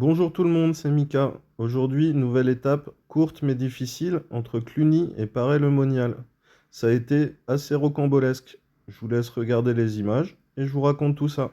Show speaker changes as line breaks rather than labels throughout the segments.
Bonjour tout le monde, c'est Mika. Aujourd'hui, nouvelle étape, courte mais difficile, entre Cluny et Paray-le-Monial. Ça a été assez rocambolesque. Je vous laisse regarder les images et je vous raconte tout ça.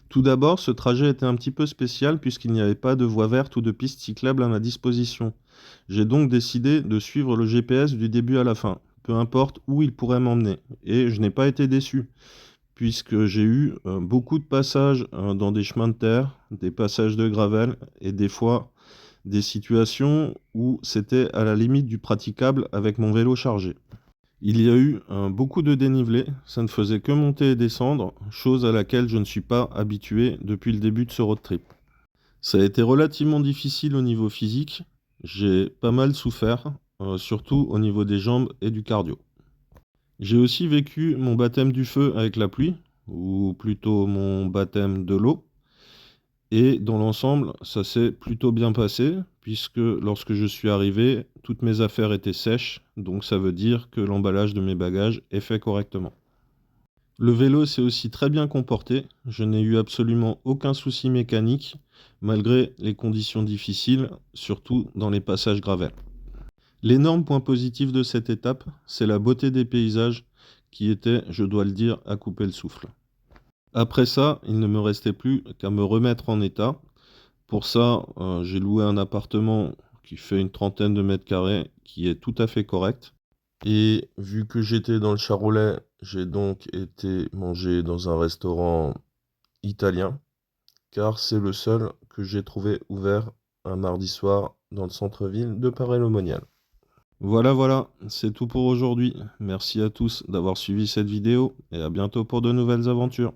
Tout d'abord, ce trajet était un petit peu spécial puisqu'il n'y avait pas de voie verte ou de piste cyclable à ma disposition. J'ai donc décidé de suivre le GPS du début à la fin, peu importe où il pourrait m'emmener. Et je n'ai pas été déçu, puisque j'ai eu beaucoup de passages dans des chemins de terre, des passages de gravel et des fois des situations où c'était à la limite du praticable avec mon vélo chargé. Il y a eu beaucoup de dénivelé, ça ne faisait que monter et descendre, chose à laquelle je ne suis pas habitué depuis le début de ce road trip. Ça a été relativement difficile au niveau physique, j'ai pas mal souffert, surtout au niveau des jambes et du cardio. J'ai aussi vécu mon baptême du feu avec la pluie, ou plutôt mon baptême de l'eau, et dans l'ensemble, ça s'est plutôt bien passé, puisque lorsque je suis arrivé, toutes mes affaires étaient sèches, donc ça veut dire que l'emballage de mes bagages est fait correctement. Le vélo s'est aussi très bien comporté, je n'ai eu absolument aucun souci mécanique, malgré les conditions difficiles, surtout dans les passages gravels. L'énorme point positif de cette étape, c'est la beauté des paysages, qui était, je dois le dire, à couper le souffle. Après ça, il ne me restait plus qu'à me remettre en état. Pour ça, j'ai loué un appartement qui fait une trentaine de mètres carrés, qui est tout à fait correct. Et vu que j'étais dans le Charolais, j'ai donc été manger dans un restaurant italien, car c'est le seul que j'ai trouvé ouvert un mardi soir dans le centre-ville de Paray-le-Monial. Voilà, voilà, c'est tout pour aujourd'hui. Merci à tous d'avoir suivi cette vidéo et à bientôt pour de nouvelles aventures.